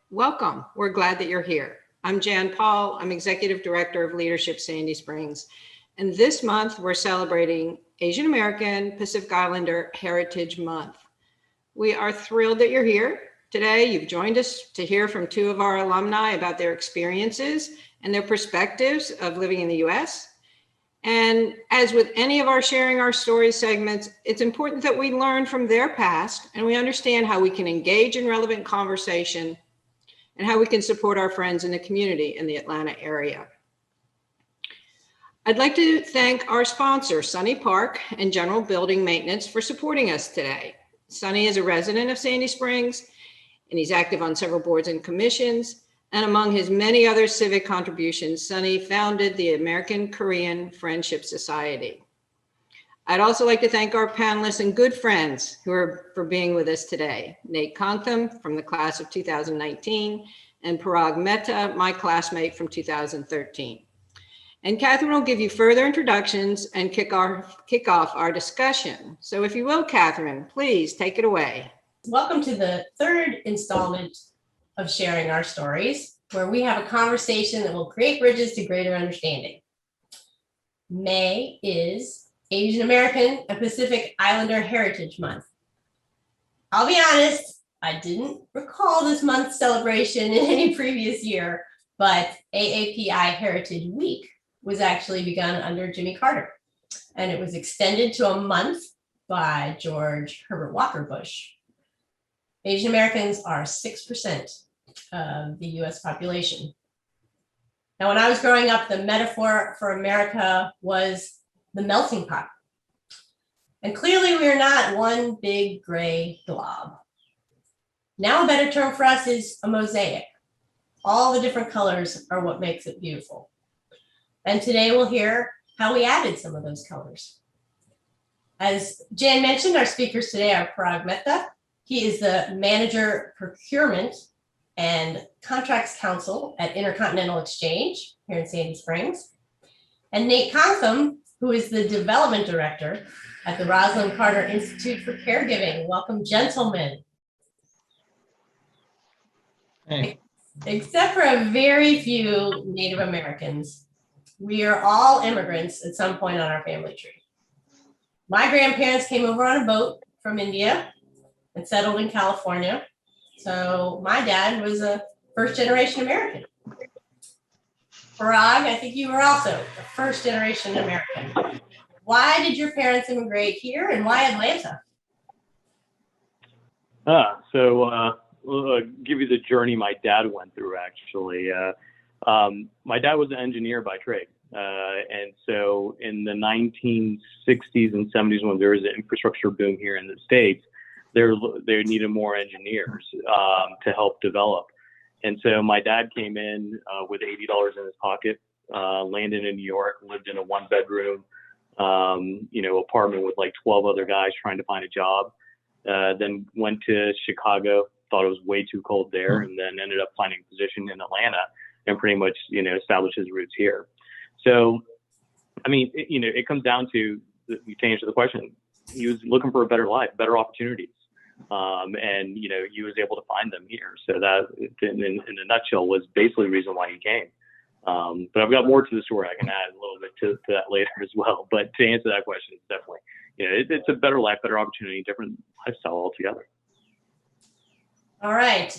Welcome. We're glad that you're here. I'm Jan Paul. I'm Executive Director of Leadership Sandy Springs. And this month, we're celebrating Asian American Pacific Islander Heritage Month. We are thrilled that you're here. Today, you've joined us to hear from two of our alumni about their experiences and their perspectives of living in the U.S. And as with any of our Sharing Our Stories segments, it's important that we learn from their past and we understand how we can engage in relevant conversation and how we can support our friends in the community in the Atlanta area. I'd like to thank our sponsor, Sunny Park and General Building Maintenance, for supporting us today. Sunny is a resident of Sandy Springs, and he's active on several boards and commissions. And among his many other civic contributions, Sunny founded the American Korean Friendship Society. I'd also like to thank our panelists and good friends for being with us today. Nate Conklin from the class of 2019 and Parag Mehta, my classmate from 2013. And Catherine will give you further introductions and kick off our discussion. So if you will, Catherine, please take it away. Welcome to the third installment of Sharing Our Stories, where we have a conversation that will create bridges to greater understanding. May is Asian American and Pacific Islander Heritage Month. I'll be honest, I didn't recall this month's celebration in any previous year, but AAPI Heritage Week was actually begun under Jimmy Carter, and it was extended to a month by George Herbert Walker Bush. Asian Americans are 6% of the US population. Now, when I was growing up, the metaphor for America was the melting pot. And clearly we are not one big gray blob. Now a better term for us is a mosaic. All the different colors are what makes it beautiful. And today we'll hear how we added some of those colors. As Jan mentioned, our speakers today are Parag Mehta. He is the Manager Procurement and Contracts Counsel at Intercontinental Exchange here in Sandy Springs. And Nate Conklin, who is the Development Director at the Rosalind Carter Institute for Caregiving. Welcome, gentlemen. Hey. Except for a very few Native Americans, we are all immigrants at some point on our family tree. My grandparents came over on a boat from India and settled in California. So my dad was a first-generation American. Parag, I think you were also a first-generation American. Why did your parents immigrate here and why Atlanta? I'll give you the journey my dad went through, actually. My dad was an engineer by trade. And so in the 1960s and 70s, when there was an infrastructure boom here in the States, they needed more engineers to help develop. And so my dad came in with $80 in his pocket, landed in New York, lived in a one-bedroom, apartment with like 12 other guys trying to find a job. Then went to Chicago, thought it was way too cold there, and then ended up finding a position in Atlanta and pretty much, established his roots here. So, I mean, it comes down to answer the question. He was looking for a better life, better opportunities. And he was able to find them here. So that, in a nutshell, was basically the reason why he came. But I've got more to the story. I can add a little bit to that later as well. But to answer that question, it's definitely, it's a better life, better opportunity, different lifestyle altogether. All right.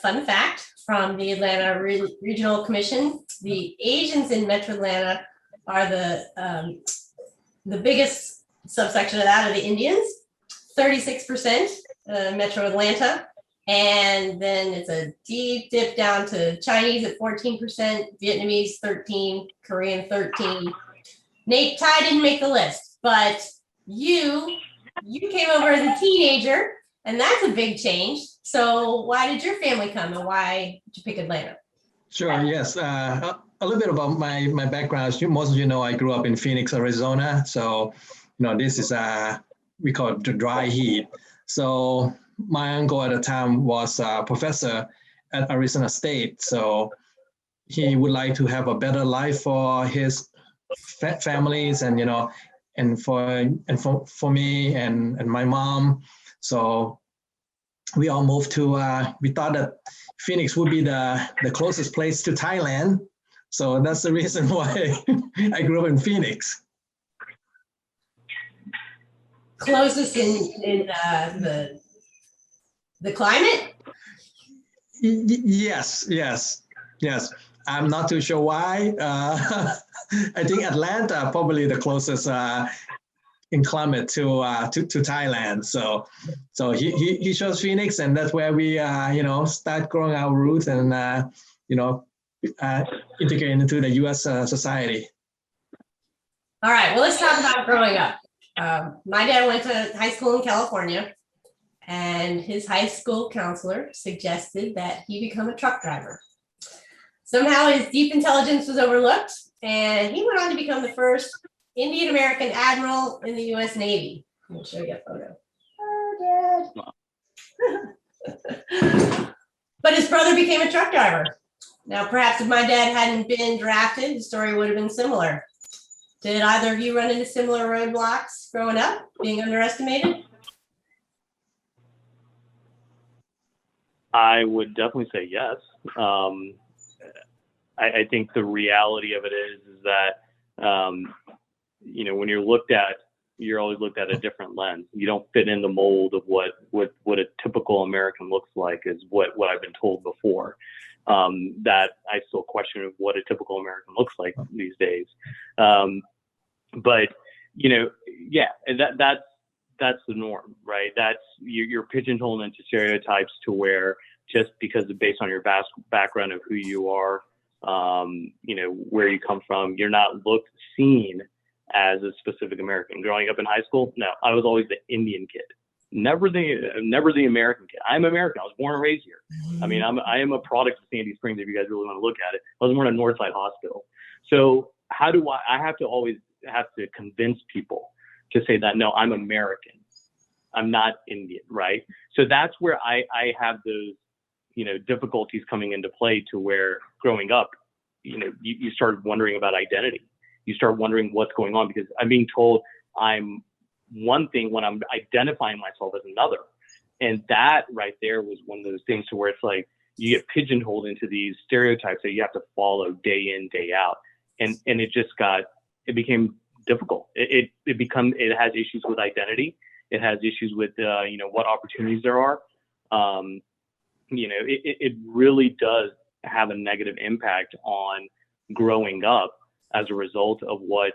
Fun fact from the Atlanta Regional Commission: the Asians in Metro Atlanta are the biggest subsection of that are the Indians. 36% Metro Atlanta, and then it's a deep dip down to Chinese at 14%, Vietnamese 13%, Korean 13%. Nate, Ty didn't make the list, but you came over as a teenager, and that's a big change. So why did your family come, and why did you pick Atlanta? Sure, yes. A little bit about my background. Most of you know I grew up in Phoenix, Arizona. So, this is we call it the dry heat. So my uncle at the time was a professor at Arizona State. So he would like to have a better life for his families and, and for me and my mom. So we all moved to, we thought that Phoenix would be the closest place to Thailand. So that's the reason why I grew up in Phoenix. Closest in the climate? Yes, yes, yes. I'm not too sure why. I think Atlanta probably the closest in climate to Thailand. So he chose Phoenix, and that's where we start growing our roots and integrate into the U.S. society. All right, well, let's talk about growing up. My dad went to high school in California, and his high school counselor suggested that he become a truck driver. Somehow his deep intelligence was overlooked, and he went on to become the first Indian American admiral in the U.S. Navy. I'll show you a photo. Oh, Dad. But his brother became a truck driver. Now, perhaps if my dad hadn't been drafted, the story would have been similar. Did either of you run into similar roadblocks growing up, being underestimated? I would definitely say yes. I think the reality of it is that, when you're looked at, you're always looked at a different lens. You don't fit in the mold of what a typical American looks like, is what I've been told before. That I still question what a typical American looks like these days. But that's the norm, right? That's you're pigeonholed into stereotypes to where just because based on your background of who you are, where you come from, you're not seen as a specific American. Growing up in high school, no, I was always the Indian kid, never the American kid. I'm American. I was born and raised here. I mean, I am a product of Sandy Springs. If you guys really want to look at it, I was born at Northside Hospital. So how do I have to always have to convince people to say that, no, I'm American. I'm not Indian, right? So that's where I have those, difficulties coming into play, to where growing up, you start wondering about identity. You start wondering what's going on, because I'm being told I'm one thing when I'm identifying myself as another. And that right there was one of those things to where it's like you get pigeonholed into these stereotypes that you have to follow day in, day out. And it became difficult. It has issues with identity. It has issues with, what opportunities there are. It really does have a negative impact on growing up as a result of what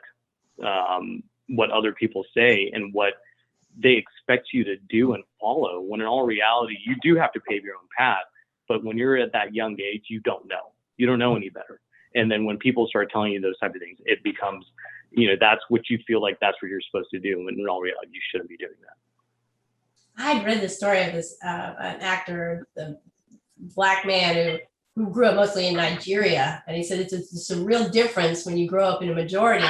other people say and what they expect you to do and follow, when in all reality, you do have to pave your own path. But when you're at that young age, you don't know any better. And then when people start telling you those type of things, it becomes, that's what you feel like that's what you're supposed to do. When in all reality, you shouldn't be doing that. I'd read the story of this an actor, the Black man who grew up mostly in Nigeria, and he said it's a real difference when you grow up in a majority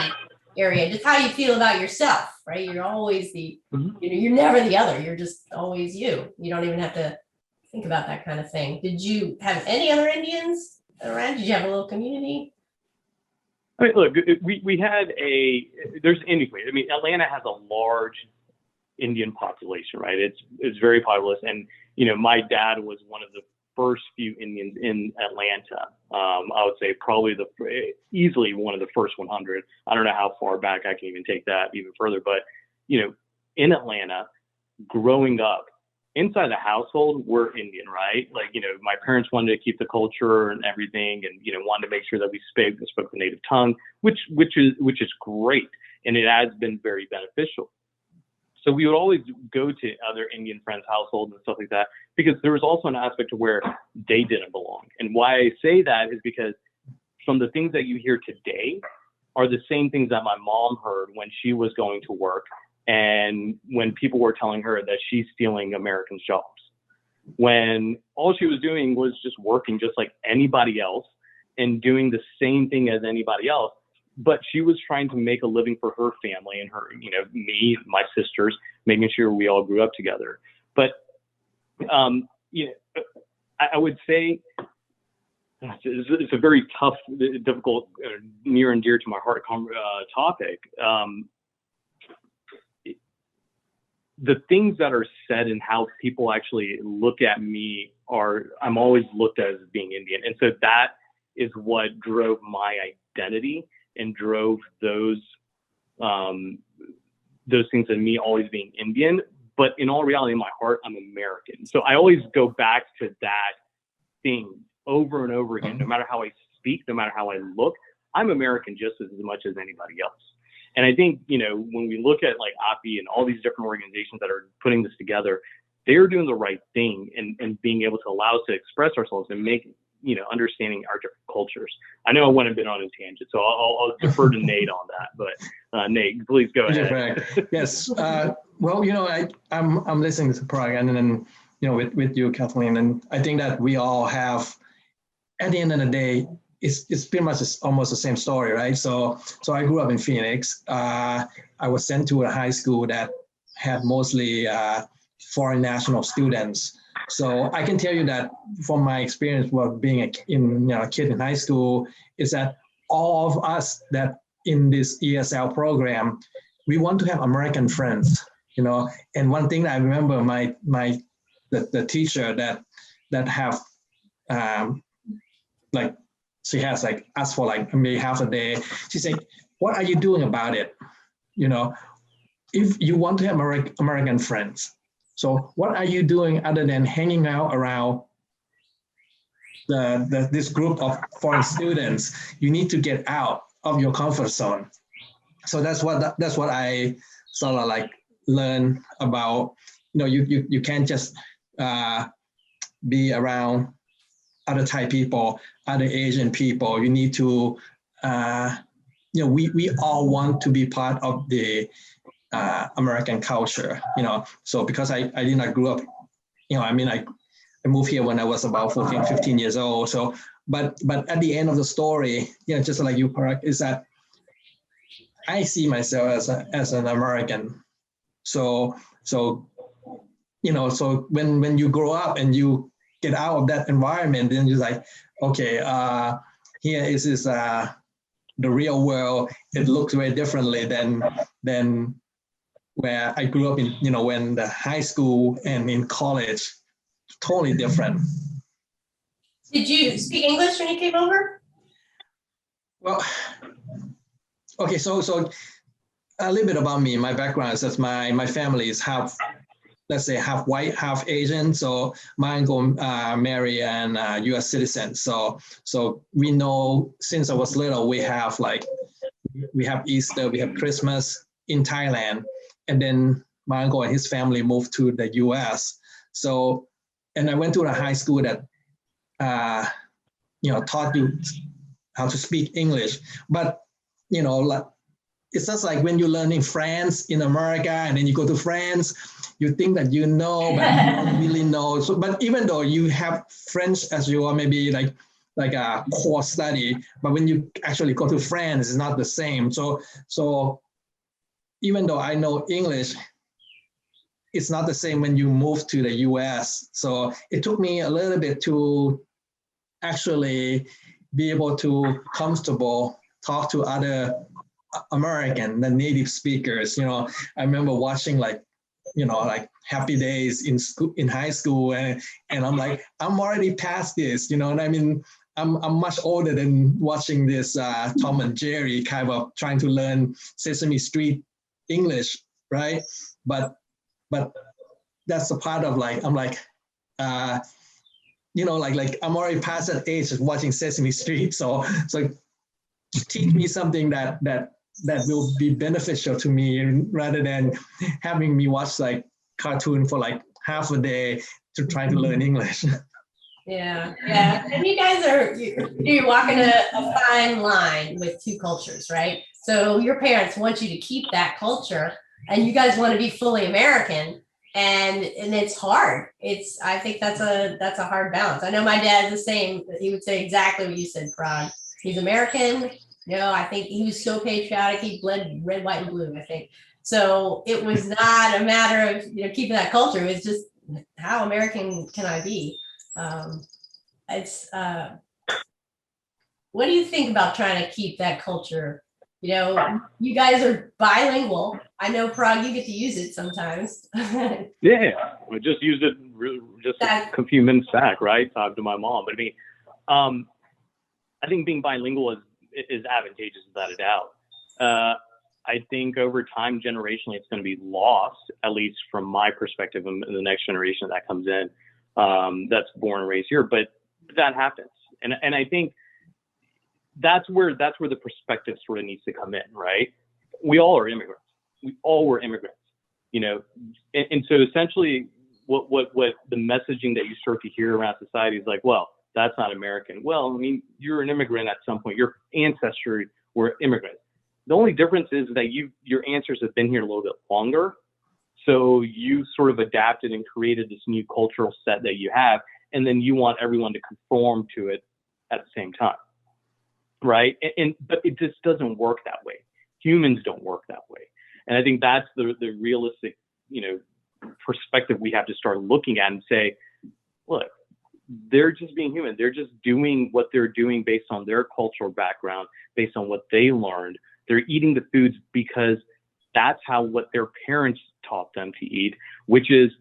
area. Just how you feel about yourself, right? You're always you're never the other. You're just always you. You don't even have to think about that kind of thing. Did you have any other Indians around? Did you have a little community? I mean, look, we had Atlanta has a large Indian population, right? It's very populous, and my dad was one of the first few Indians in Atlanta. I would say probably easily one of the first 100. I don't know how far back I can even take that even further, but in Atlanta, growing up inside the household, we're Indian, right? Like my parents wanted to keep the culture and everything, and wanted to make sure that we spoke the native tongue, which is great, and it has been very beneficial. So we would always go to other Indian friends' households and stuff like that, because there was also an aspect to where they didn't belong. And why I say that is because from the things that you hear today are the same things that my mom heard when she was going to work, and when people were telling her that she's stealing Americans' jobs, when all she was doing was just working just like anybody else and doing the same thing as anybody else. But she was trying to make a living for her family and her, me, my sisters, making sure we all grew up together. But, I would say it's a very tough, difficult, near and dear to my heart topic. the things that are said and how people actually look at me I'm always looked at as being Indian. And so that is what drove my identity and drove those things in me always being Indian. But in all reality, in my heart, I'm American. So I always go back to that thing over and over again. No matter how I speak, no matter how I look, I'm American just as much as anybody else. And I think, when we look at like API and all these different organizations that are putting this together, they're doing the right thing and being able to allow us to express ourselves and make, understanding our different cultures. I know I went a bit on a tangent, so I'll defer to Nate on that. But Nate, please go ahead. Yes. Well, I'm listening to Parag, and then, with you, Kathleen, and I think that we all have, at the end of the day, it's pretty much almost the same story, right? So I grew up in Phoenix. I was sent to a high school that had mostly foreign national students. So I can tell you that from my experience of being a kid in high school, is that all of us that in this ESL program, we want to have American friends, And one thing that I remember, the teacher that have like, she has like asked for like maybe half a day. She said, "What are you doing about it? If you want to have American friends, so what are you doing other than hanging out around this group of foreign students? You need to get out of your comfort zone." So that's what I sort of like learn about. You can't just be around other Thai people, other Asian people. You need to, we all want to be part of the American culture, So because I did not grow up, I moved here when I was about 14, 15 years old. So, but at the end of the story, just like you, Parag, is that I see myself as an American. So when you grow up and you get out of that environment, then you're like, okay, here is the real world. It looks very differently than where I grew up in, when the high school and in college, totally different. Did you speak English when you came over? Well, okay, so a little bit about me. My background is that my family is half white, half Asian. So my uncle married an U.S. citizen. So we know since I was little, we have Easter, we have Christmas in Thailand, and then my uncle and his family moved to the U.S. So, and I went to a high school that taught you how to speak English, but it's just like when you learn in France, in America, and then you go to France, you think that but you don't really know. So, but even though you have French as your maybe like a core study, but when you actually go to France, it's not the same. So even though I know English, it's not the same when you move to the US. So it took me a little bit to actually be able to comfortable talk to other American, the native speakers. I remember watching like Happy Days in school, in high school, and I'm like, I'm already past this, and I mean, I'm much older than watching this Tom and Jerry kind of trying to learn Sesame Street English, right? But that's the part of like, I'm like, like I'm already past that age of watching Sesame Street, so teach me something that will be beneficial to me rather than having me watch like cartoon for like half a day to try to learn English. Yeah. And you guys you're walking a fine line with two cultures, right? So your parents want you to keep that culture and you guys want to be fully American, and it's hard. I think that's a hard balance. I know my dad's the same. He would say exactly what you said, Parag. He's American. I think he was so patriotic. He bled red, white, and blue, I think. So it was not a matter of keeping that culture. It was just, how American can I be? What do you think about trying to keep that culture You know, you guys are bilingual. I know, Prague, you get to use it sometimes. Yeah, I just used it just a few minutes back, right? Talked to my mom. But I mean, I think being bilingual is advantageous without a doubt. I think over time, generationally, it's going to be lost, at least from my perspective, in the next generation that comes in, that's born and raised here. But that happens, and I think that's where the perspective sort of needs to come in, right? We all are immigrants. We all were immigrants, you know, and so essentially, what the messaging that you start to hear around society is like, well, that's not American. Well, I mean, you're an immigrant at some point. Your ancestors were immigrants. The only difference is that your ancestors have been here a little bit longer. So you sort of adapted and created this new cultural set that you have. And then you want everyone to conform to it at the same time. Right. But it just doesn't work that way. Humans don't work that way. And I think that's the realistic, you know, perspective we have to start looking at and say, look, they're just being human. They're just doing what they're doing based on their cultural background, based on what they learned. They're eating the foods because that's what their parents taught them to eat, which is,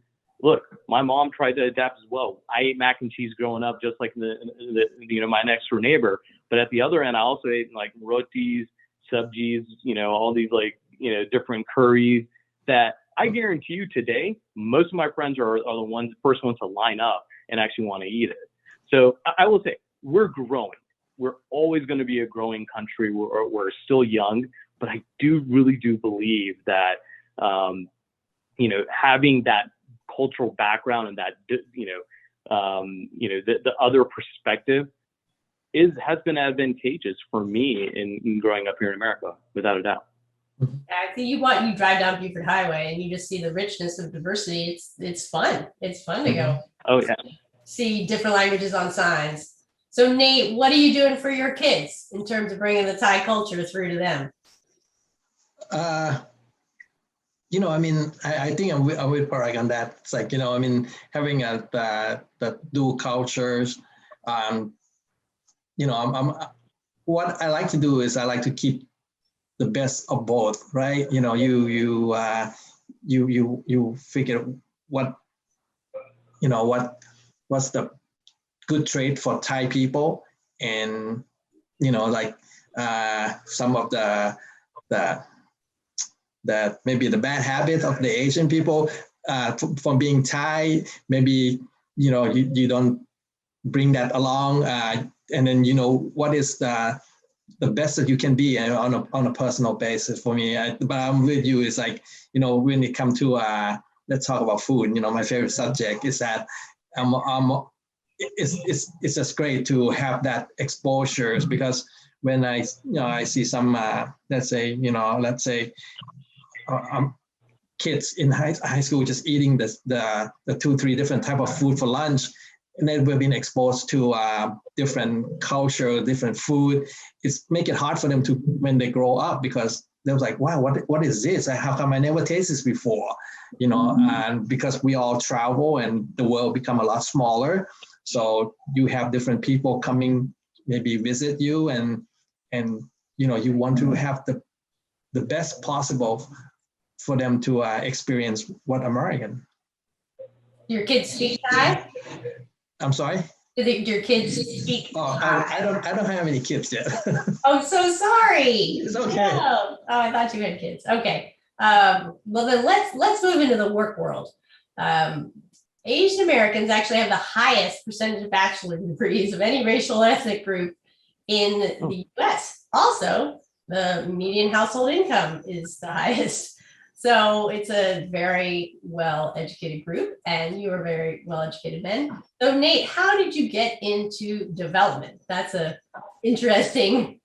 look, my mom tried to adapt as well. I ate mac and cheese growing up, just like you know, my next door neighbor. But at the other end, I also ate like rotis, sabjis, you know, all these like, you know, different curries that I guarantee you today, most of my friends are the first ones to line up and actually want to eat it. So I will say we're growing. We're always going to be a growing country. We're still young, but I really do believe that, you know, having that cultural background and that, you know, the other perspective has been advantageous for me in growing up here in America, without a doubt. I think you drive down Buford Highway and you just see the richness of diversity. It's fun. It's fun to go. Oh yeah. See different languages on signs. So Nate, what are you doing for your kids in terms of bringing the Thai culture through to them? You know, I mean, I think I'm with Parag on that. It's like, you know, I mean, having the dual cultures, you know, what I like to do is I like to keep the best of both, right? You know, you figure what, you know, what's the good trait for Thai people, and you know, like some of the maybe the bad habit of the Asian people from being Thai. Maybe, you know, you don't bring that along, and then, you know, what is the best that you can be on a personal basis. For me, but I'm with you. It's like, you know, when it comes to let's talk about food. You know, my favorite subject is that it's just great to have that exposures, because when I see some let's say kids in high school just eating the 2-3 different type of food for lunch, and then we've been exposed to different culture, different food. It's make it hard for them to, when they grow up, because they was like, wow, what is this? How come I never tasted this before? You know, and because we all travel and the world become a lot smaller, so you have different people coming, maybe visit you, and you know, you want to have the best possible for them to experience what American. Your kids speak Thai? I'm sorry? Do your kids speak Thai? I don't have any kids yet. Oh, so sorry. It's okay. Oh, I thought you had kids. Okay. Well, then let's move into the work world. Asian Americans actually have the highest percentage of bachelor degrees of any racial ethnic group in the US. Also, the median household income is the highest. So it's a very well-educated group, and you are very well-educated men. So Nate, how did you get into development? That's a interesting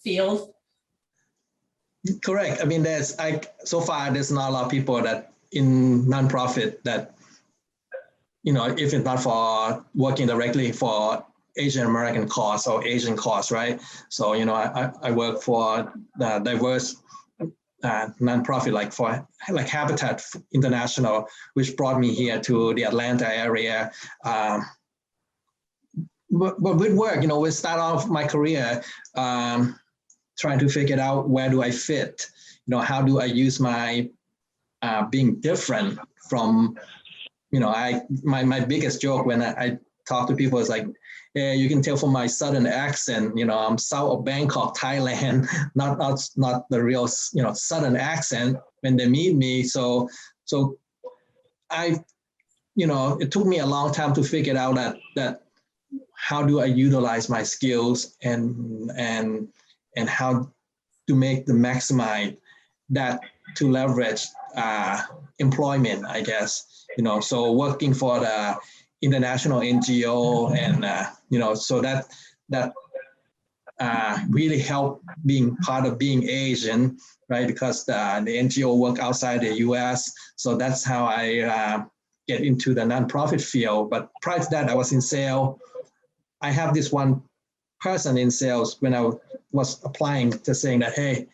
field. Correct. I mean, so far there's not a lot of people that in nonprofit that, you know, if it's not for working directly for Asian American cause or Asian cause, right? So, you know, I work for the diverse nonprofit like Habitat International, which brought me here to the Atlanta area. But with work, you know, we start off my career. trying to figure out where do I fit, how do I use my being different from, my biggest joke when I talk to people is like, yeah, you can tell from my southern accent, I'm south of Bangkok, Thailand, not the real, southern accent when they meet me. So I, it took me a long time to figure out that how do I utilize my skills and how to make the maximize that to leverage employment, I guess, so working for the international NGO and, so that really helped being part of being Asian, right? Because the NGO work outside the US. So that's how I get into the nonprofit field. But prior to that, I was in sales. I have this one person in sales when I was applying to saying that, hey,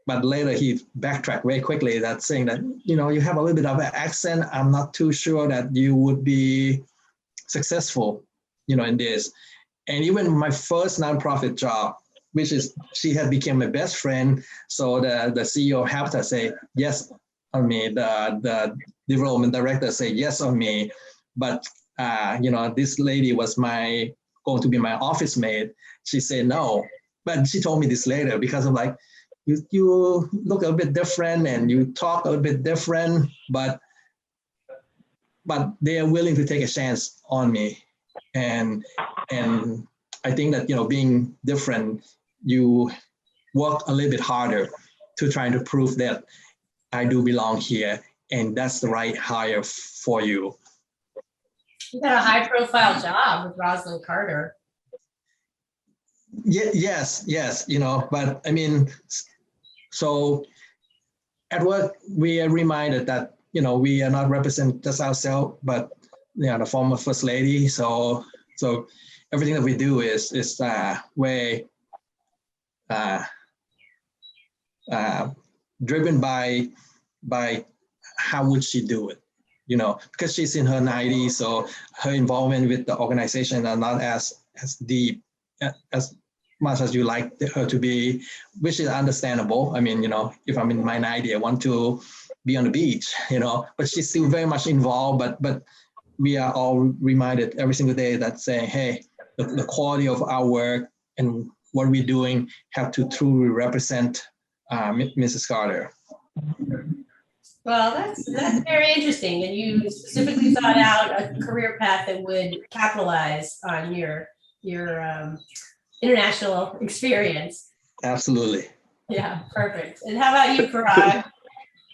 but later he backtracked very quickly that saying that, you have a little bit of an accent. I'm not too sure that you would be successful, in this. And even my first nonprofit job, which is she had become my best friend. So the CEO have to say yes on me. The development director say yes on me. But this lady was going to be my office mate. She said no, but she told me this later because I'm like, you look a bit different and you talk a little bit different, but they are willing to take a chance on me. And I think that, being different, you work a little bit harder to try to prove that I do belong here and that's the right hire for you. You got a high profile job with Rosalind Carter. Yeah, yes, but I mean, so at work, we are reminded that, we are not represent just ourselves, but, the former First Lady. So everything that we do is way driven by how would she do it, because she's in her 90s, so her involvement with the organization are not as deep as much as you like her to be, which is understandable. I mean, if I'm in my 90s, I want to be on the beach, but she's still very much involved. But we are all reminded every single day that saying, hey, the quality of our work and what we're doing have to truly represent Mrs. Carter. Well, that's very interesting. And you specifically thought out a career path that would capitalize on your international experience. Absolutely. Yeah, perfect. And how about you, Parag?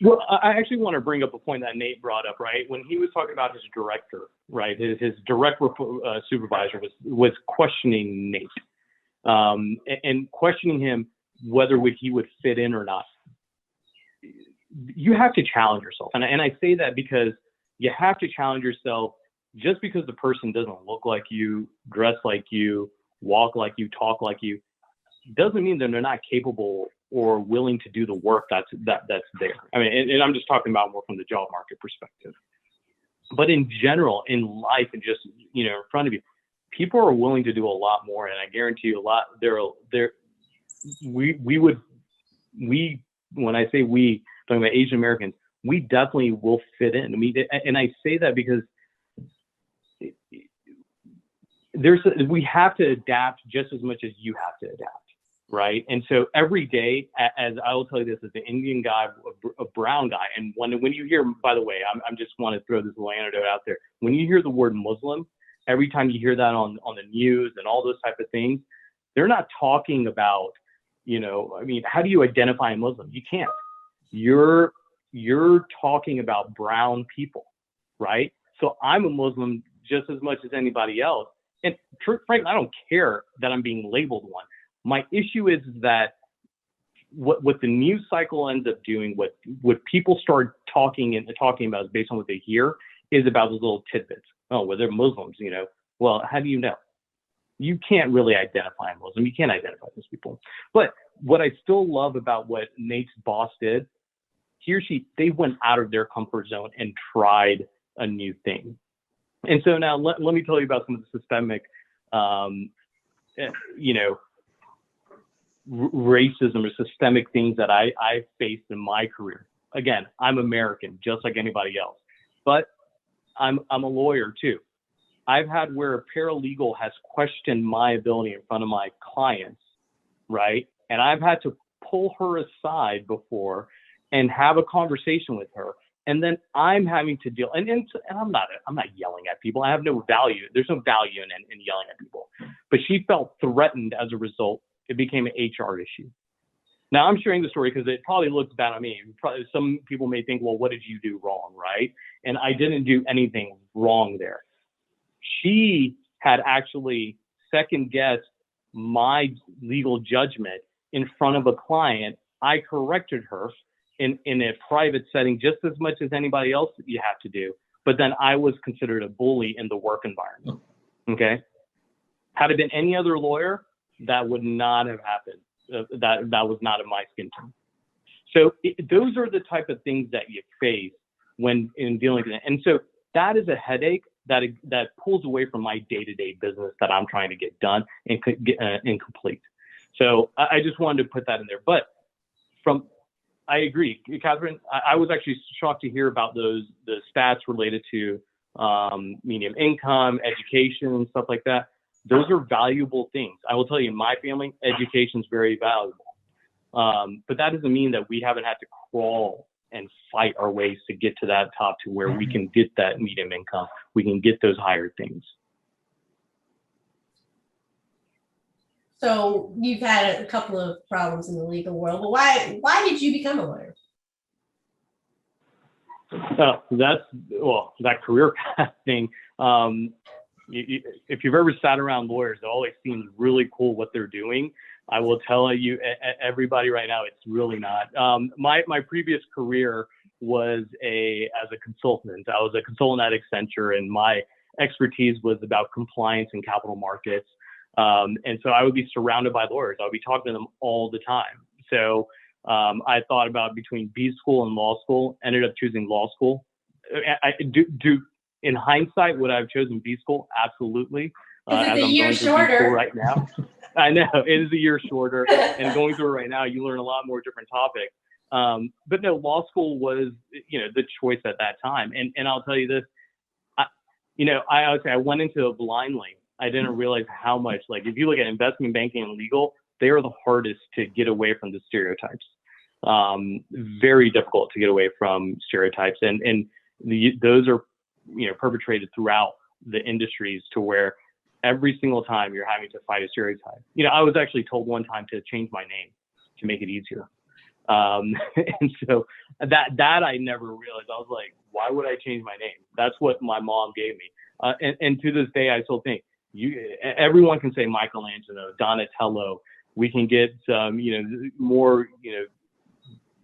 Well, I actually want to bring up a point that Nate brought up, right? When he was talking about his director, right? His direct supervisor was questioning Nate and questioning him whether he would fit in or not. You have to challenge yourself. And I say that because you have to challenge yourself. Just because the person doesn't look like you, dress like you, walk like you, talk like you, doesn't mean that they're not capable or willing to do the work that's there. I mean, and I'm just talking about more from the job market perspective. But in general, in life and just, in front of you, people are willing to do a lot more. And I guarantee you a lot, when I say we, talking about Asian Americans, we definitely will fit in. And I say that because we have to adapt just as much as you have to adapt, right? And so every day, as I will tell you this, as an Indian guy, a brown guy, and when you hear, by the way, I'm just want to throw this little anecdote out there. When you hear the word Muslim, every time you hear that on the news and all those type of things, they're not talking about, how do you identify a Muslim? You can't. You're talking about brown people, right? So I'm a Muslim just as much as anybody else. And frankly, I don't care that I'm being labeled one. My issue is that what the news cycle ends up doing, what people start talking about is based on what they hear, is about those little tidbits. Oh, well, they're Muslims, Well, how do you know? You can't really identify a Muslim. You can't identify those people. But what I still love about what Nate's boss did, they went out of their comfort zone and tried a new thing. And so now let me tell you about some of the systemic, racism or systemic things that I faced in my career. Again, I'm American, just like anybody else, but I'm a lawyer too. I've had where a paralegal has questioned my ability in front of my clients, right? And I've had to pull her aside before and have a conversation with her. And then I'm having to deal, and I'm not yelling at people. I have no value. There's no value in yelling at people. But she felt threatened as a result. It became an HR issue. Now I'm sharing the story because it probably looks bad on me. Some people may think, well, what did you do wrong, right? And I didn't do anything wrong there. She had actually second guessed my legal judgment in front of a client. I corrected her in a private setting just as much as anybody else that you have to do. But then I was considered a bully in the work environment. Okay. Had it been any other lawyer, that would not have happened. That was not in my skin tone. So those are the type of things that you face when in dealing with it. And so that is a headache that pulls away from my day-to-day business that I'm trying to get done and complete. So I just wanted to put that in there. But I agree, Catherine. I was actually shocked to hear about the stats related to medium income, education, stuff like that. Those are valuable things. I will tell you, in my family, education is very valuable. But that doesn't mean that we haven't had to crawl and fight our ways to get to that top to where we can get that medium income. We can get those higher things. So you've had a couple of problems in the legal world, but why did you become a lawyer? That career path thing. If you've ever sat around lawyers, it always seems really cool what they're doing. I will tell you, everybody right now, it's really not. My previous career was as a consultant. I was a consultant at Accenture, and my expertise was about compliance and capital markets. And so I would be surrounded by lawyers. I would be talking to them all the time. So I thought about between B school and law school, ended up choosing law school. In hindsight, would I have chosen B school? Absolutely. It's a year shorter right now. I know it is a year shorter, and going through it right now, you learn a lot more different topics. But no, law school was, the choice at that time. And I'll tell you this, I went into it blindly. I didn't realize how much, if you look at investment banking and legal, they are the hardest to get away from the stereotypes. Very difficult to get away from stereotypes. And those are, perpetrated throughout the industries to where every single time you're having to fight a stereotype. I was actually told one time to change my name to make it easier. And so that I never realized. I was like, why would I change my name? That's what my mom gave me. And to this day, I still think everyone can say Michelangelo, Donatello. We can get more,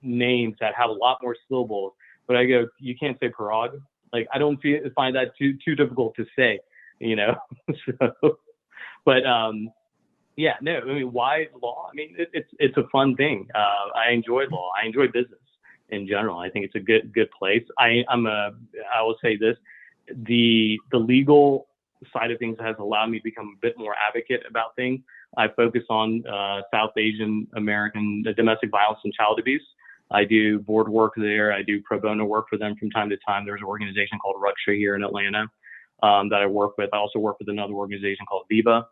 names that have a lot more syllables. But I go, you can't say Parag. I don't find that too difficult to say, So, but yeah, no. I mean, why law? I mean, it's a fun thing. I enjoy law. I enjoy business in general. I think it's a good place. I will say this: the legal side of things has allowed me to become a bit more advocate about things. I focus on South Asian American domestic violence and child abuse. I do board work there. I do pro bono work for them from time to time. There's an organization called Raksha here in Atlanta that I work with. I also work with another organization called Viva,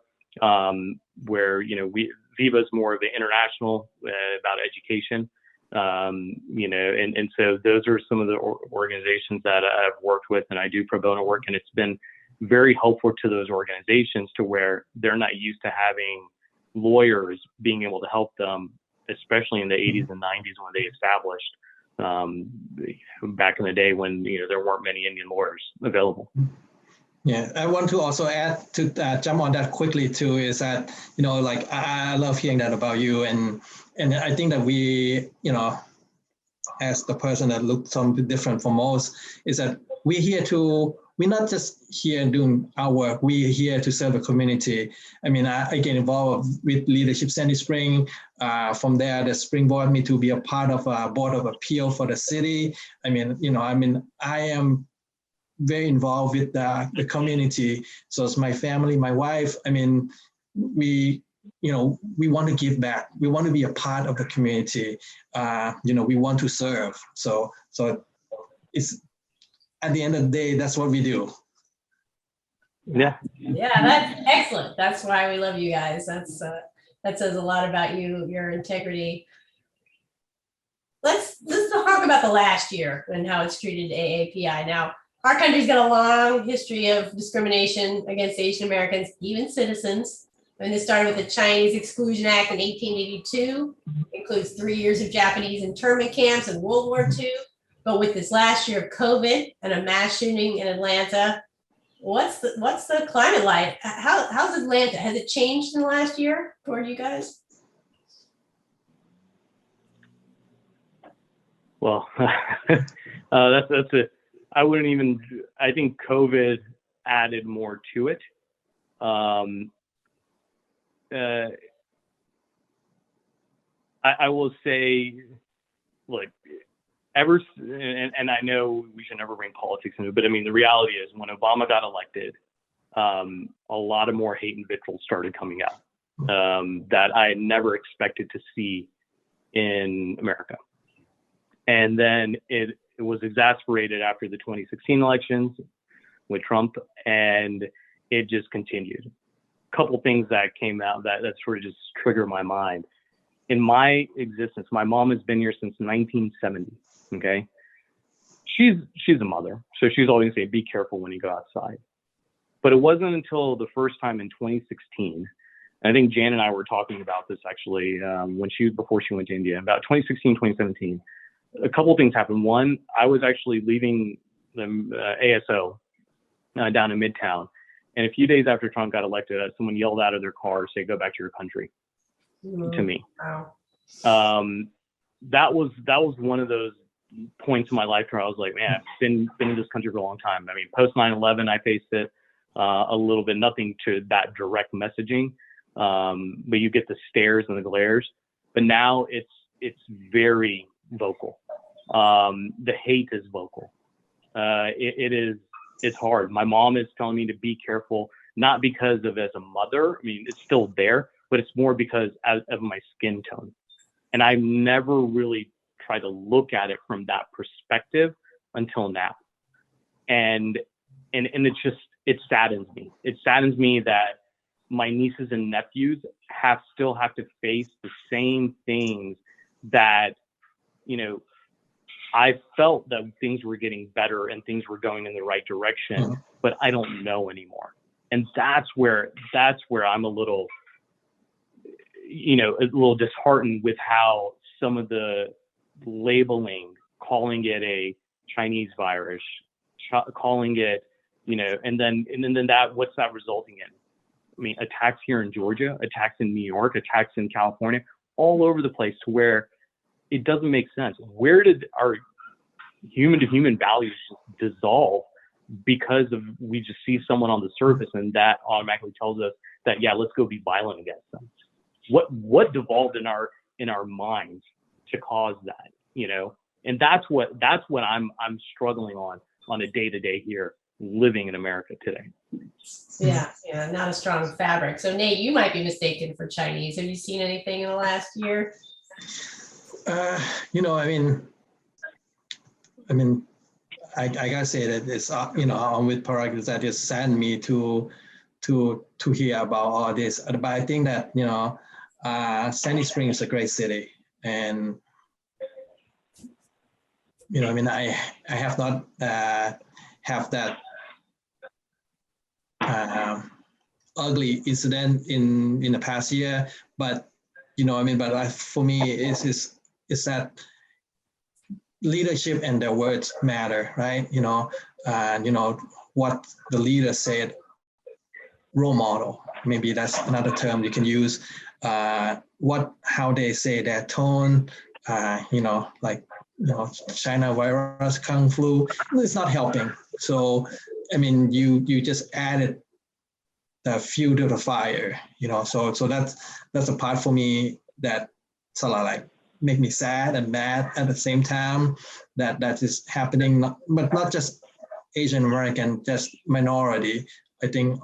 where Viva is more of the international about education. And so those are some of the organizations that I've worked with, and I do pro bono work, and it's been very helpful to those organizations to where they're not used to having lawyers being able to help them, especially in the 80s and 90s when they established back in the day when there weren't many Indian lawyers available. Yeah, I want to also add to jump on that quickly too, is that I love hearing that about you, and I think that we as the person that looks something different from most, is that we're not just here doing our work, we're here to serve the community. I mean, I get involved with Leadership Sandy Spring. From there, the springboard me to be a part of a board of appeal for the city. I am very involved with the community. So it's my family, my wife. I mean, we we want to give back. We want to be a part of the community. We want to serve. So it's at the end of the day, that's what we do. Yeah. Yeah, that's excellent. That's why we love you guys. That says a lot about you, your integrity. Let's talk about the last year and how it's treated AAPI. Now, our country's got a long history of discrimination against Asian Americans, even citizens. And this started with the Chinese Exclusion Act in 1882. Includes 3 years of Japanese internment camps in World War II. But with this last year of COVID and a mass shooting in Atlanta, what's the climate like? How's Atlanta? Has it changed in the last year for you guys? Well, I think COVID added more to it. I will say, look, and I know we should never bring politics into it, but I mean, the reality is when Obama got elected, a lot of more hate and vitriol started coming out that I had never expected to see in America. And then it was exasperated after the 2016 elections with Trump, and it just continued. A couple things that came out that sort of just triggered my mind. In my existence, my mom has been here since 1970. Okay, she's a mother, so she's always saying, "Be careful when you go outside." But it wasn't until the first time in 2016. I think Jan and I were talking about this actually before she went to India, about 2016, 2017. A couple of things happened. One, I was actually leaving the ASO down in Midtown. And a few days after Trump got elected, someone yelled out of their car, say, "Go back to your country," to me. Wow. That was one of those points in my life where I was like, man, I've been in this country for a long time. I mean, post 9/11, I faced it a little bit, nothing to that direct messaging, but you get the stares and the glares. But now it's very vocal. The hate is vocal. It's hard. My mom is telling me to be careful, not because of as a mother. I mean, it's still there, but it's more because of my skin tone. And I've never really tried to look at it from that perspective until now. And it saddens me. It saddens me that my nieces and nephews still have to face the same things that, I felt that things were getting better and things were going in the right direction, but I don't know anymore. And that's where I'm a little disheartened with how some of the labeling, calling it a Chinese virus, calling it, and then what's that resulting in? I mean, attacks here in Georgia, attacks in New York, attacks in California, all over the place, to where it doesn't make sense. Where did our human to human values just dissolve because we just see someone on the surface and that automatically tells us that, yeah, let's go be violent against them? What devolved in our minds to cause that, And that's what I'm struggling on a day-to-day here, living in America today. Yeah, not a strong fabric. So Nate, you might be mistaken for Chinese. Have you seen anything in the last year? I gotta say that it's I'm with Parag, that just saddened me to hear about all this. But I think that Sandy Springs is a great city, and I have not have that ugly incident in the past year, but for me it's that leadership and their words matter, right? What the leader said, role model, maybe that's another term you can use. How they say their tone, China virus, Kung flu, it's not helping. So, you just added the fuel to the fire, so that's a part for me that sort of like make me sad and mad at the same time, that is happening, but not just Asian American, just minority. I think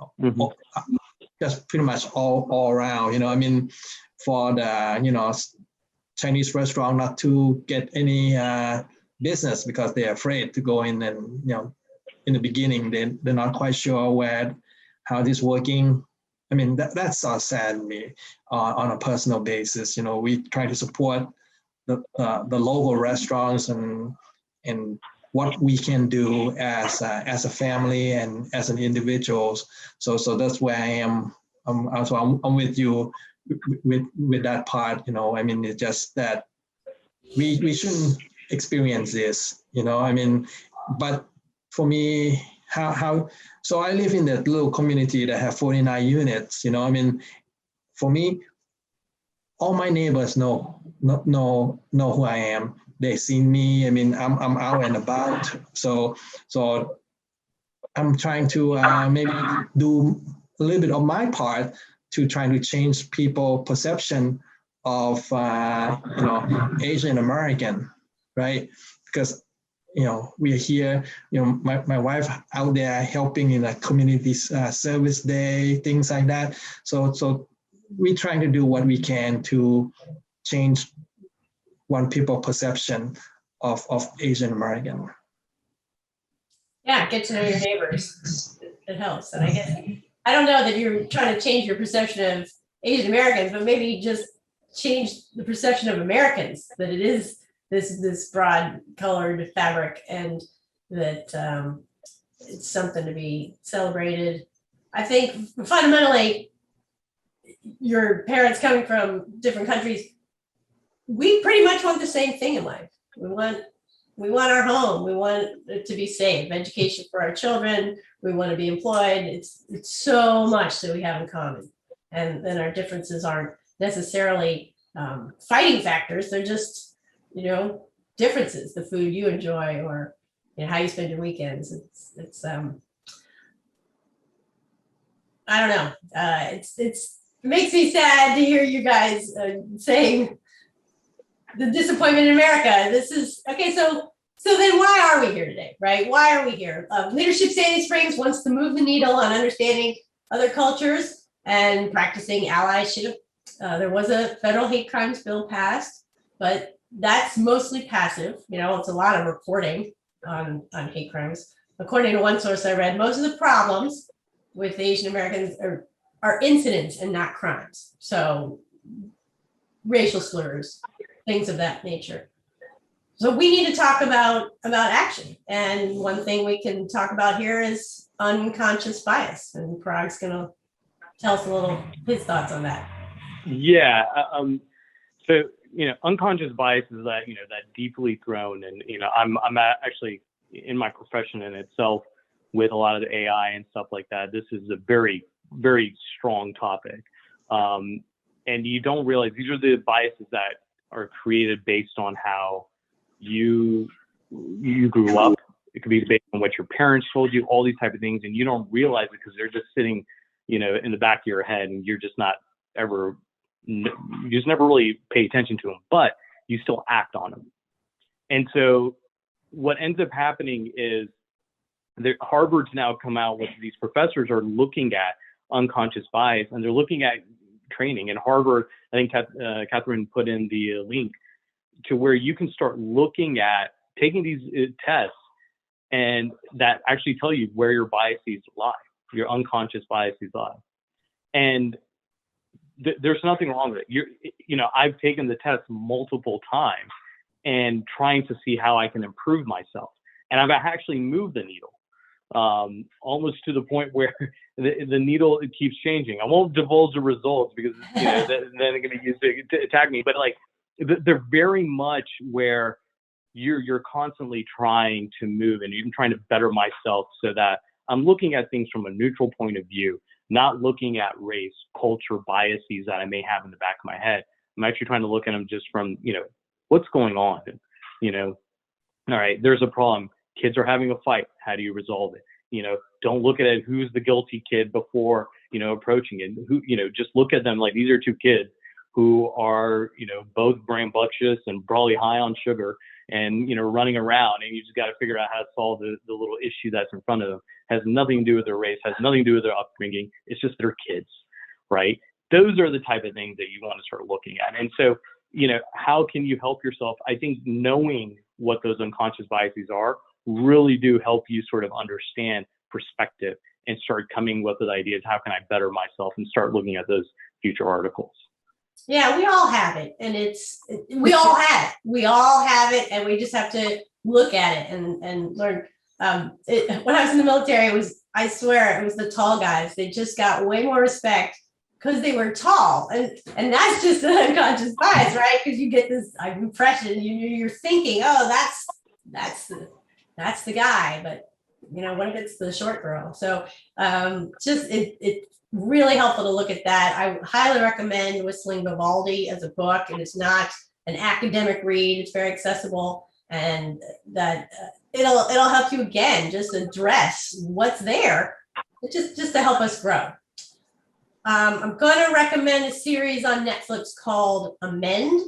just pretty much all around. I mean, for the Chinese restaurant not to get any business because they're afraid to go in, and in the beginning they're not quite sure how this working. I mean, that's so sad me on a personal basis. We try to support the local restaurants and what we can do as a family and as an individuals. So that's where I am. I'm with you with that part. I mean, it's just that we shouldn't experience this. I mean, but for me, how so I live in that little community that have 49 units. I mean, for me, all my neighbors know who I am. They see me. I mean, I'm out and about. So I'm trying to maybe do a little bit of my part to trying to change people' perception of Asian American, right? Because we're here. My wife out there helping in a community service day, things like that. So we're trying to do what we can to change one people perception of Asian American. Yeah, get to know your neighbors. It helps. And I guess, I don't know that you're trying to change your perception of Asian Americans, but maybe just change the perception of Americans, that it is this broad colored fabric, and that it's something to be celebrated. I think fundamentally, your parents coming from different countries, we pretty much want the same thing in life. We want our home. We want it to be safe, education for our children. We want to be employed. It's so much that we have in common, and then our differences aren't necessarily fighting factors. They're just differences. The food you enjoy, or how you spend your weekends. It's I don't know. It makes me sad to hear you guys saying the disappointment in America. This is okay. So then why are we here today, right? Why are we here? Leadership Sandy Springs wants to move the needle on understanding other cultures and practicing allyship. There was a federal hate crimes bill passed, but that's mostly passive. It's a lot of reporting on hate crimes. According to one source I read, most of the problems with Asian Americans are incidents and not crimes. So racial slurs, things of that nature. So we need to talk about action. And one thing we can talk about here is unconscious bias. And Parag's going to tell us a little his thoughts on that. Yeah. So, unconscious bias is that, that deeply thrown. And, I'm actually in my profession in itself with a lot of the AI and stuff like that. This is a very, very strong topic. And you don't realize these are the biases that are created based on how you grew up. It could be based on what your parents told you, all these type of things, and you don't realize it because they're just sitting, in the back of your head, and you're just not ever, you just never really pay attention to them, but you still act on them. And so what ends up happening is Harvard's now come out with these professors are looking at unconscious bias, and they're looking at training. And Harvard, I think Catherine put in the link to where you can start looking at taking these tests, and that actually tell you where your biases lie, your unconscious biases lie. And there's nothing wrong with it. I've taken the test multiple times and trying to see how I can improve myself. And I've actually moved the needle almost to the point where the needle keeps changing. I won't divulge the results because then they're going to use it to attack me. But they're very much where you're constantly trying to move, and even trying to better myself so that I'm looking at things from a neutral point of view, not looking at race, culture, biases that I may have in the back of my head. I'm actually trying to look at them just from, what's going on? All right, there's a problem. Kids are having a fight. How do you resolve it? Don't look at it who's the guilty kid before, approaching it. Just look at them like these are two kids who are, both rambunctious and probably high on sugar and, running around, and you just got to figure out how to solve the little issue that's in front of them. Has nothing to do with their race, has nothing to do with their upbringing. It's just they're kids. right? Those are the type of things that you want to start looking at. And so, how can you help yourself? I think knowing what those unconscious biases are really do help you sort of understand perspective and start coming up with ideas. How can I better myself, and start looking at those future articles? Yeah, we all have it, and we all have it, and we just have to look at it and learn. When I was in the military, I swear it was the tall guys. They just got way more respect because they were tall, and that's just an unconscious bias, right? Because you get this impression, you're thinking, oh, that's the guy, but what if it's the short girl? So it's really helpful to look at that. I highly recommend Whistling Vivaldi as a book. It is not an academic read. It's very accessible, and that it'll help you again just address what's there, just to help us grow. I'm going to recommend a series on Netflix called Amend.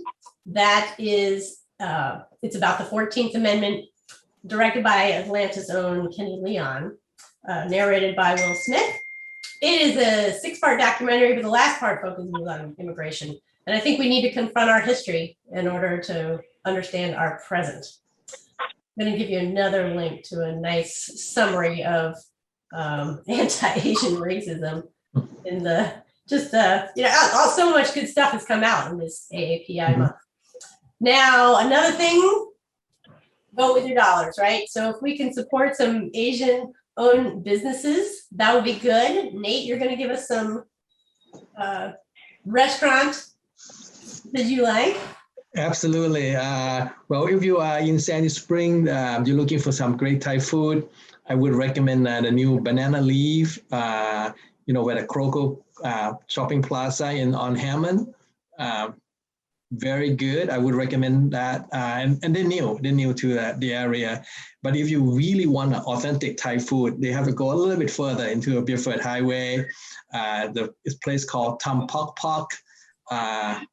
That is, it's about the 14th Amendment, directed by Atlanta's own Kenny Leon, narrated by Will Smith. It is a 6-part documentary, but the last part focuses on immigration. And I think we need to confront our history in order to understand our present. I'm going to give you another link to a nice summary of anti-Asian racism in the so much good stuff has come out in this AAPI month. Now, another thing, vote with your dollars, right? So if we can support some Asian-owned businesses, that would be good. Nate, you're going to give us some restaurants that you like. Absolutely. Well, if you are in Sandy Spring, you're looking for some great Thai food, I would recommend the new Banana Leaf, where the Croco shopping plaza on Hammond. Very good. I would recommend that. And they're new to the area. But if you really want an authentic Thai food, they have to go a little bit further into a Beaufort Highway. This place called Tum Pok Pok, TUMPOK.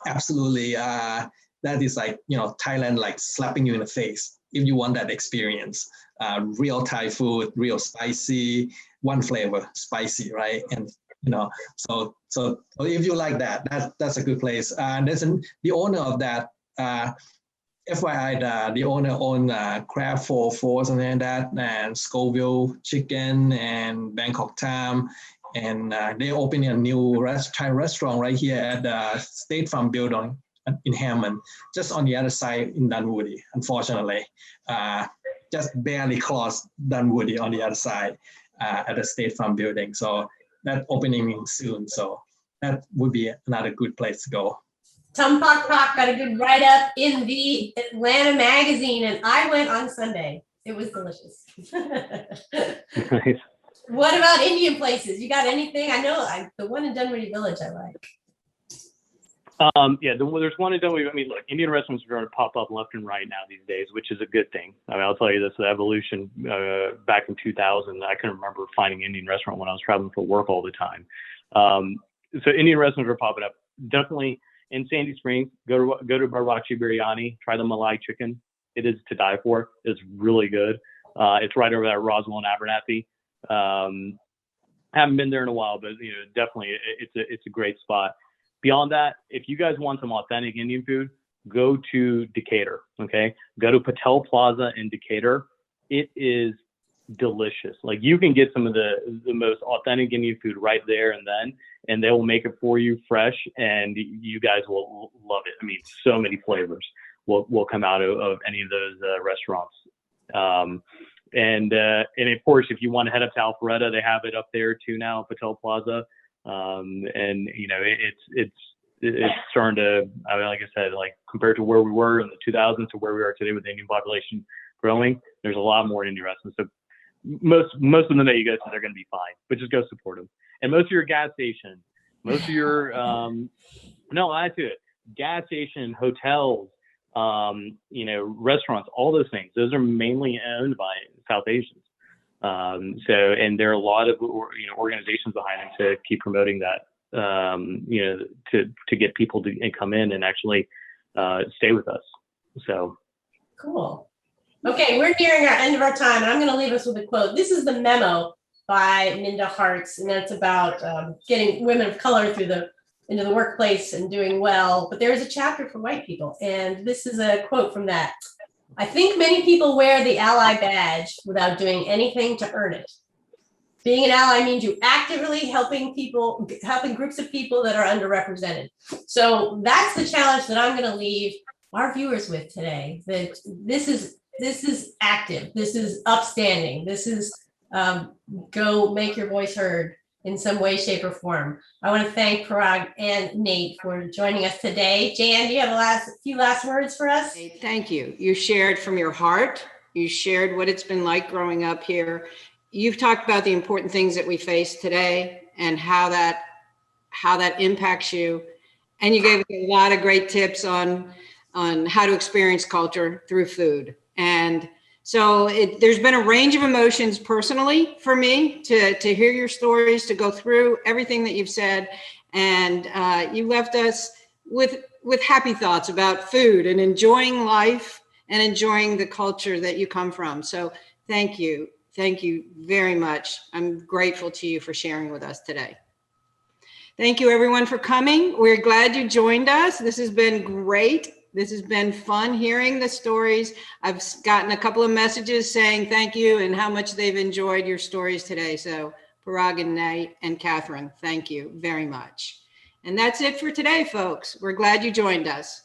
Absolutely. That is like, Thailand, like slapping you in the face if you want that experience. Real Thai food, real spicy, one flavor, spicy, right? And so if you like that's a good place. The owner of that, FYI, the owner owned Crab 404, something like that, and Scoville Chicken and Bangkok Time, and they're opening a new Thai restaurant right here at the State Farm building in Hammond, just on the other side in Dunwoody. Unfortunately, just barely crossed Dunwoody on the other side at the State Farm building. So that opening soon. So that would be another good place to go. Tum Pok Pok got a good write-up in the Atlanta magazine, and I went on Sunday. It was delicious. Nice. What about Indian places? You got anything? I know the one in Dunwoody Village I like. There's one in Dunwoody. I mean, look, Indian restaurants are going to pop up left and right now these days, which is a good thing. I mean, I'll tell you this, the evolution back in 2000, I can remember finding an Indian restaurant when I was traveling for work all the time. So Indian restaurants are popping up. Definitely in Sandy Springs, go to Barachi Biryani, try the Malai chicken. It is to die for. It's really good. It's right over there at Roswell and Abernathy. Haven't been there in a while, but definitely it's a great spot. Beyond that, if you guys want some authentic Indian food, go to Decatur, okay? Go to Patel Plaza in Decatur. It is delicious. Like, you can get some of the most authentic Indian food right there and then, and they will make it for you fresh, and you guys will love it. I mean, so many flavors will come out of any of those restaurants. And of course, if you want to head up to Alpharetta, they have it up there too now, Patel Plaza. And it's starting to, I mean, like I said, like compared to where we were in the 2000s to where we are today with the Indian population growing, there's a lot more Indian restaurants. So most of them that you go to, they're going to be fine, but just go support them. And most of your gas station, most of your, gas station, hotels, restaurants, all those things, those are mainly owned by South Asians. And there are a lot of organizations behind them to keep promoting that, to get people to come in and actually stay with us. So cool. Okay, we're nearing our end of our time, and I'm going to leave us with a quote. This is the memo by Minda Harts, and that's about getting women of color into the workplace and doing well. But there is a chapter for white people, and this is a quote from that. I think many people wear the ally badge without doing anything to earn it. Being an ally means you actively helping groups of people that are underrepresented. So that's the challenge that I'm going to leave our viewers with today. That this is active. This is upstanding. This is go make your voice heard in some way, shape, or form. I want to thank Parag and Nate for joining us today. Jan, do you have a few last words for us? Thank you. You shared from your heart. You shared what it's been like growing up here. You've talked about the important things that we face today and how that impacts you. And you gave us a lot of great tips on how to experience culture through food. And so there's been a range of emotions personally for me to hear your stories, to go through everything that you've said. And you left us with happy thoughts about food and enjoying life and enjoying the culture that you come from. So thank you. Thank you very much. I'm grateful to you for sharing with us today. Thank you everyone for coming. We're glad you joined us. This has been great. This has been fun hearing the stories. I've gotten a couple of messages saying thank you and how much they've enjoyed your stories today. So Parag and Nate and Catherine, thank you very much. And that's it for today, folks. We're glad you joined us.